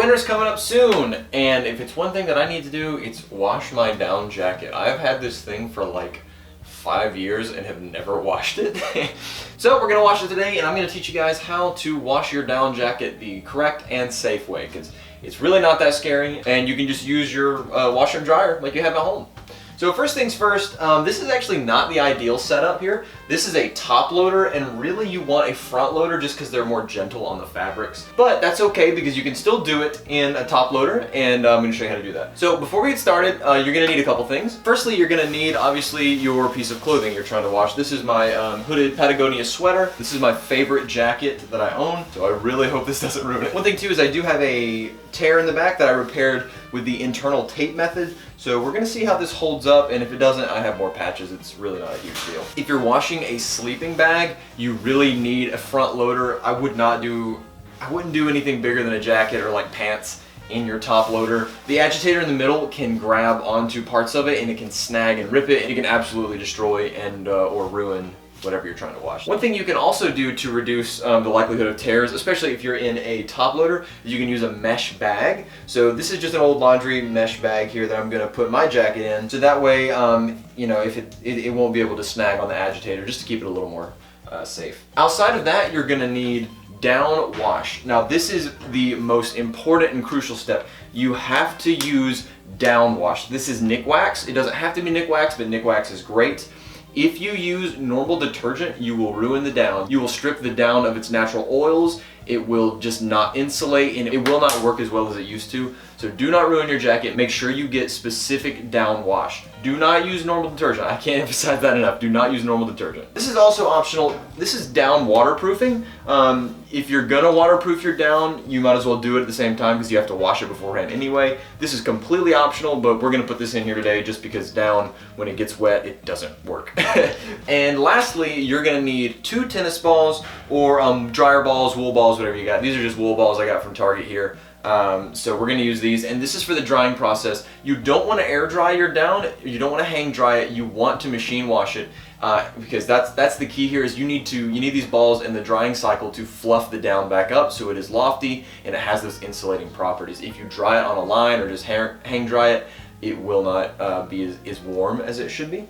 Winter's coming up soon, and if it's one thing that I need to do, it's wash my down jacket. I've had this thing for like 5 years and have never washed it. So we're gonna wash it today, and I'm gonna teach you guys how to wash your down jacket the correct and safe way, because it's really not that scary, and you can just use your washer and dryer like you have at home. So first things first, this is actually not the ideal setup here. This is a top loader, and really you want a front loader just because they're more gentle on the fabrics. But that's okay because you can still do it in a top loader, and I'm going to show you how to do that. So before we get started, you're going to need a couple things. Firstly, you're going to need obviously your piece of clothing you're trying to wash. This is my hooded Patagonia sweater. This is my favorite jacket that I own, so I really hope this doesn't ruin it. One thing too is I do have a tear in the back that I repaired with the internal tape method. So we're gonna see how this holds up, and if it doesn't, I have more patches. It's really not a huge deal. If you're washing a sleeping bag, you really need a front loader. I wouldn't do anything bigger than a jacket or like pants in your top loader. The agitator in the middle can grab onto parts of it, and it can snag and rip it, and it can absolutely destroy and or ruin whatever you're trying to wash. One thing you can also do to reduce the likelihood of tears, especially if you're in a top loader, is you can use a mesh bag. So this is just an old laundry mesh bag here that I'm going to put my jacket in, so that way you know, if it won't be able to snag on the agitator, just to keep it a little more safe. Outside of that, you're going to need down wash. Now this is the most important and crucial step. You have to use down wash. This is Nikwax. It doesn't have to be Nikwax, but Nikwax is great. If you use normal detergent, you will ruin the down. You will strip the down of its natural oils. It will just not insulate, and it will not work as well as it used to. So do not ruin your jacket. Make sure you get specific down wash. Do not use normal detergent. I can't emphasize that enough. Do not use normal detergent. This is also optional. This is down waterproofing. If you're gonna waterproof your down, you might as well do it at the same time because you have to wash it beforehand anyway. This is completely optional, but we're gonna put this in here today just because down, when it gets wet, it doesn't work. And lastly, you're gonna need 2 tennis balls or dryer balls, wool balls, whatever you got. These are just wool balls I got from Target here. So we're going to use these, and this is for the drying process. You don't want to air dry your down. You don't want to hang dry it. You want to machine wash it because that's the key here. Is you need these balls in the drying cycle to fluff the down back up so it is lofty and it has those insulating properties. If you dry it on a line or just hang dry it, it will not be as warm as it should be.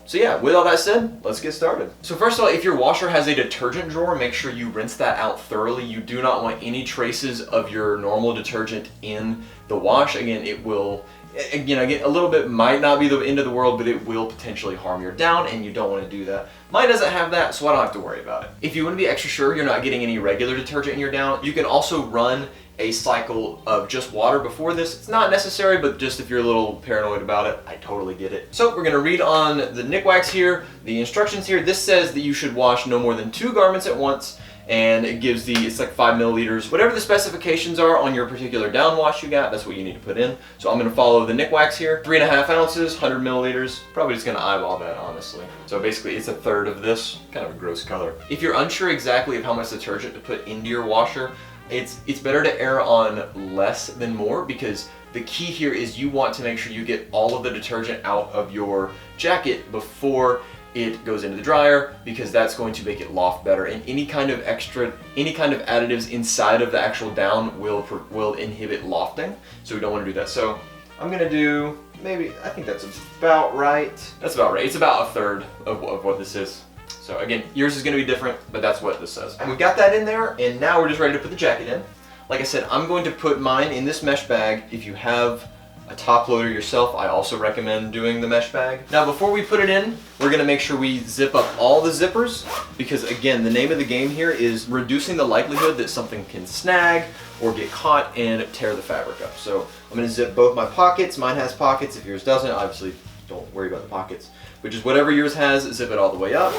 So yeah, with all that said, let's get started. So first of all, if your washer has a detergent drawer, make sure you rinse that out thoroughly. You do not want any traces of your normal detergent in the wash. Again, it will, again, a little bit might not be the end of the world, but it will potentially harm your down, and you don't want to do that. Mine doesn't have that, so I don't have to worry about it. If you want to be extra sure you're not getting any regular detergent in your down, you can also run a cycle of just water before this. It's not necessary, but just if you're a little paranoid about it, I totally get it. So we're gonna read on the Nikwax here, the instructions here. This says that you should wash no more than 2 garments at once, and it gives it's like 5 milliliters. Whatever the specifications are on your particular down wash you got, that's what you need to put in. So I'm gonna follow the Nikwax here. 3.5 ounces, 100 milliliters. Probably just gonna eyeball that, honestly. So basically it's a third of this, kind of a gross color. If you're unsure exactly of how much detergent to put into your washer, it's better to err on less than more, because the key here is you want to make sure you get all of the detergent out of your jacket before it goes into the dryer, because that's going to make it loft better, and any kind of additives inside of the actual down will inhibit lofting, so we don't want to do that. So I'm gonna do maybe, I think that's about right. That's about right. It's about a third of what this is. So again, yours is going to be different, but that's what this says. We've got that in there, and now we're just ready to put the jacket in. Like I said, I'm going to put mine in this mesh bag. If you have a top loader yourself, I also recommend doing the mesh bag. Now before we put it in, we're going to make sure we zip up all the zippers, because again, the name of the game here is reducing the likelihood that something can snag or get caught and tear the fabric up. So I'm going to zip both my pockets. Mine has pockets. If yours doesn't, obviously don't worry about the pockets. But just whatever yours has, zip it all the way up.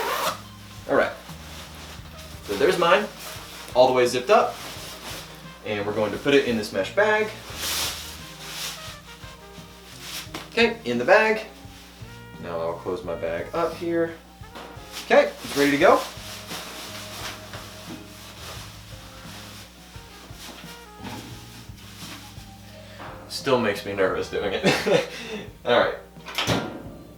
All right, so there's mine, all the way zipped up. And we're going to put it in this mesh bag. Okay, in the bag. Now I'll close my bag up here. Okay, it's ready to go. Still makes me nervous doing it. All right.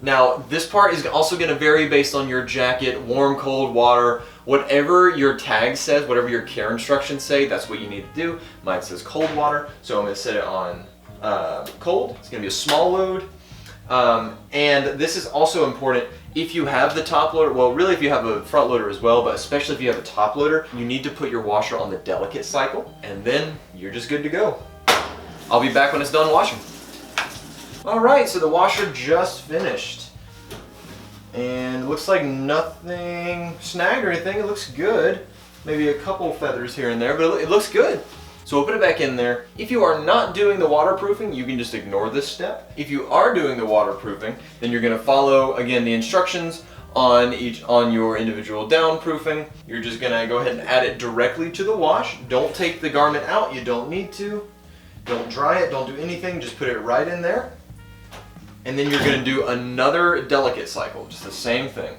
Now, this part is also going to vary based on your jacket, warm, cold, water, whatever your tag says, whatever your care instructions say, that's what you need to do. Mine says cold water, so I'm going to set it on cold. It's going to be a small load. And this is also important if you have the top loader, well really if you have a front loader as well, but especially if you have a top loader, you need to put your washer on the delicate cycle and then you're just good to go. I'll be back when it's done washing. Alright, so the washer just finished. And it looks like nothing snagged or anything, it looks good. Maybe a couple feathers here and there, but it looks good. So we'll put it back in there. If you are not doing the waterproofing, you can just ignore this step. If you are doing the waterproofing, then you're going to follow, again, the instructions on your individual downproofing. You're just going to go ahead and add it directly to the wash. Don't take the garment out, you don't need to. Don't dry it, don't do anything, just put it right in there. And then you're going to do another delicate cycle, just the same thing.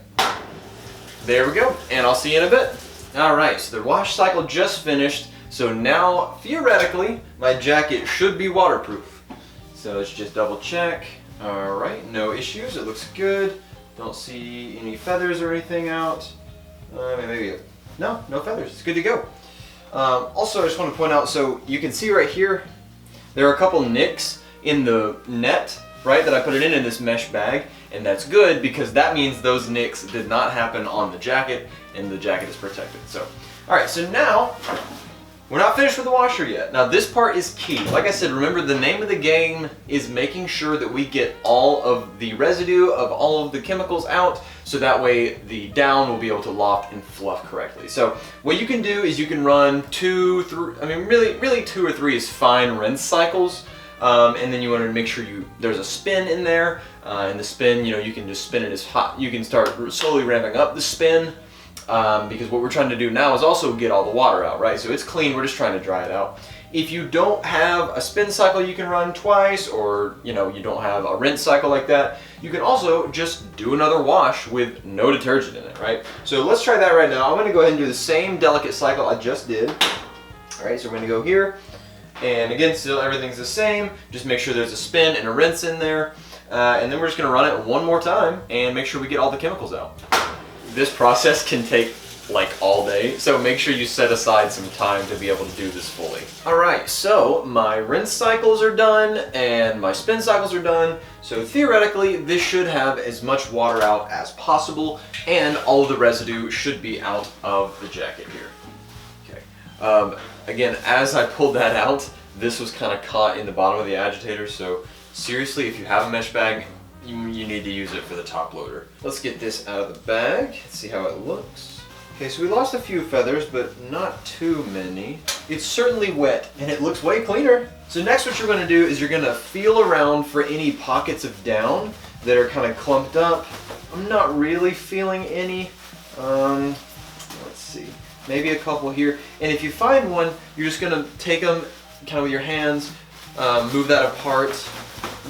There we go, and I'll see you in a bit. Alright, so the wash cycle just finished. So now, theoretically, my jacket should be waterproof. So let's just double check. All right, no issues, it looks good. Don't see any feathers or anything out. No feathers, it's good to go. Also, I just want to point out, so you can see right here, there are a couple nicks in the net, right, that I put it in this mesh bag, and that's good because that means those nicks did not happen on the jacket, and the jacket is protected. So, all right, so now, we're not finished with the washer yet. Now this part is key. Like I said, remember the name of the game is making sure that we get all of the residue of all of the chemicals out so that way the down will be able to loft and fluff correctly. So what you can do is you can run really 2 or 3 is fine rinse cycles. And then you want to make sure there's a spin in there. And the spin, you can just spin it as hot. You can start slowly ramping up the spin. Because what we're trying to do now is also get all the water out, right? So it's clean, we're just trying to dry it out. If you don't have a spin cycle you can run twice, or you don't have a rinse cycle like that, you can also just do another wash with no detergent in it, right? So let's try that right now. I'm going to go ahead and do the same delicate cycle I just did. Alright, so we're going to go here, and again, still everything's the same. Just make sure there's a spin and a rinse in there, and then we're just going to run it one more time and make sure we get all the chemicals out. This process can take like all day, so make sure you set aside some time to be able to do this fully. Alright, so my rinse cycles are done and my spin cycles are done, so theoretically this should have as much water out as possible and all of the residue should be out of the jacket here. Okay. Again, as I pulled that out, this was kind of caught in the bottom of the agitator, so seriously, if you have a mesh bag, you need to use it for the top loader. Let's get this out of the bag. Let's see how it looks. Okay, so we lost a few feathers, but not too many. It's certainly wet, and it looks way cleaner. So next what you're going to do is you're going to feel around for any pockets of down that are kind of clumped up. I'm not really feeling any. Let's see, maybe a couple here. And if you find one, you're just going to take them kind of with your hands, move that apart,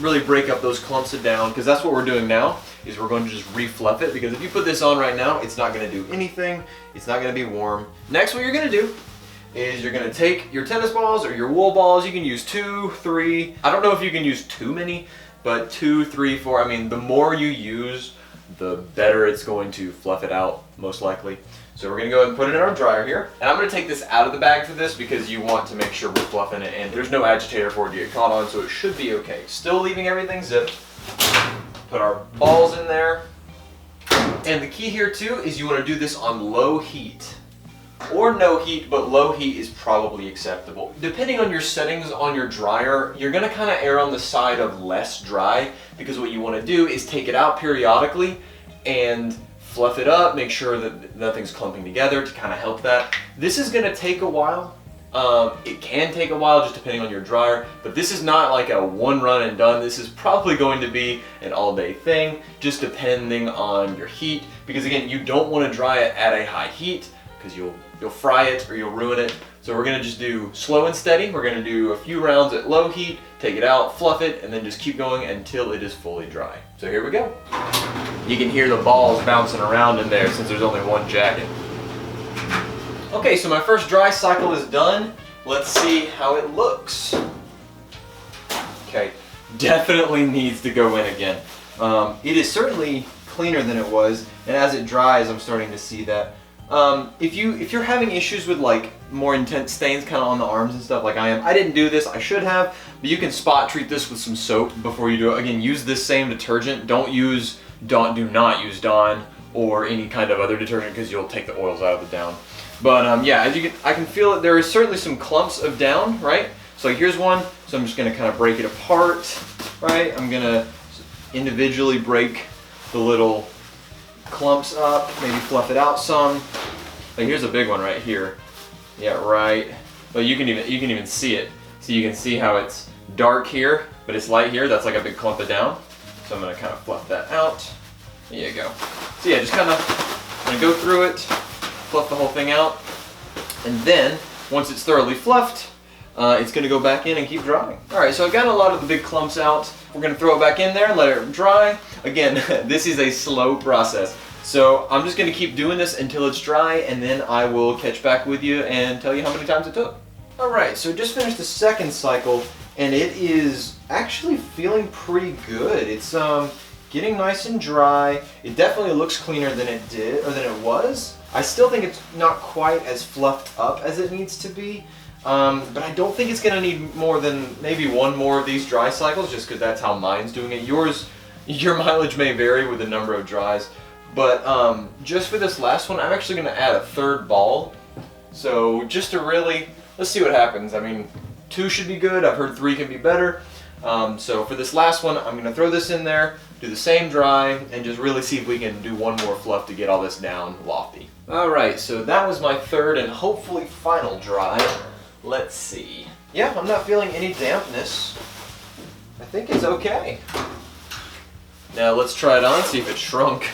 really break up those clumps of down, because that's what we're doing now, is we're going to just refluff it, because if you put this on right now, it's not going to do anything, it's not going to be warm. Next, what you're going to do is you're going to take your tennis balls or your wool balls. You can use 2, 3, I don't know if you can use too many, but 2, 3, 4, I mean, the more you use, the better it's going to fluff it out, most likely. So we're going to go ahead and put it in our dryer here. And I'm going to take this out of the bag for this because you want to make sure we're fluffing it, and there's no agitator for it to get caught on, so it should be okay. Still leaving everything zipped. Put our balls in there. And the key here too is you want to do this on low heat. Or no heat, but low heat is probably acceptable. Depending on your settings on your dryer, you're going to kind of err on the side of less dry, because what you want to do is take it out periodically and fluff it up, make sure that nothing's clumping together to kind of help that. This is going to take a while. It can take a while just depending on your dryer, but this is not like a one run and done. This is probably going to be an all day thing, just depending on your heat, because again, you don't want to dry it at a high heat because you'll fry it or you'll ruin it. So we're going to just do slow and steady. We're going to do a few rounds at low heat, take it out, fluff it, and then just keep going until it is fully dry. So here we go. You can hear the balls bouncing around in there since there's only one jacket. Okay, so my first dry cycle is done. Let's see how it looks. Okay, definitely needs to go in again. It is certainly cleaner than it was, and as it dries, I'm starting to see that If you're having issues with like more intense stains kind of on the arms and stuff like I am, I didn't do this, I should have, but you can spot treat this with some soap before you do it. Again, use this same detergent. Do not use Dawn or any kind of other detergent because you'll take the oils out of the down. But yeah, as I can feel it, there is certainly some clumps of down, right? So here's one, so I'm just gonna kind of break it apart, right? I'm gonna individually break the little clumps up, maybe fluff it out some. Like here's a big one right here. Yeah, right. But you can even see it. So you can see how it's dark here, but it's light here. That's like a big clump of down. So I'm gonna kind of fluff that out. There you go. So yeah, just kind of gonna go through it, fluff the whole thing out, and then once it's thoroughly fluffed, it's gonna go back in and keep drying. All right, so I've gotten a lot of the big clumps out. We're gonna throw it back in there, let it dry. Again, this is a slow process. So I'm just gonna keep doing this until it's dry, and then I will catch back with you and tell you how many times it took. All right, so just finished the second cycle, and it is actually feeling pretty good. It's getting nice and dry. It definitely looks cleaner than it did, or than it was. I still think it's not quite as fluffed up as it needs to be, but I don't think it's gonna need more than maybe one more of these dry cycles, just because that's how mine's doing it. Your mileage may vary with the number of dries, but just for this last one, I'm actually gonna add a third ball. So just to really, let's see what happens. I mean, 2 should be good. I've heard 3 can be better. So for this last one, I'm gonna throw this in there, do the same dry, and just really see if we can do one more fluff to get all this down lofty. All right, so that was my third and hopefully final dry. Let's see. Yeah, I'm not feeling any dampness. I think it's okay. Now let's try it on, see if it shrunk.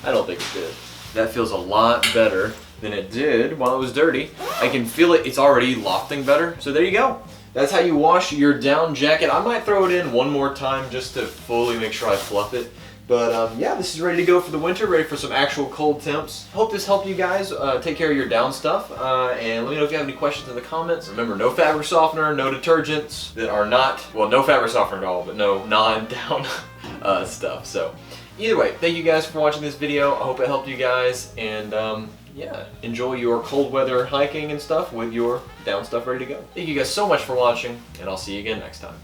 I don't think it did. That feels a lot better than it did while it was dirty. I can feel it, it's already lofting better. So there you go. That's how you wash your down jacket. I might throw it in one more time just to fully make sure I fluff it. But yeah, this is ready to go for the winter, ready for some actual cold temps. Hope this helped you guys take care of your down stuff. And let me know if you have any questions in the comments. Remember, no fabric softener, no detergents that are not, well, no fabric softener at all, but no non-down stuff. So either way, thank you guys for watching this video. I hope it helped you guys. And yeah, enjoy your cold weather hiking and stuff with your down stuff ready to go. Thank you guys so much for watching, and I'll see you again next time.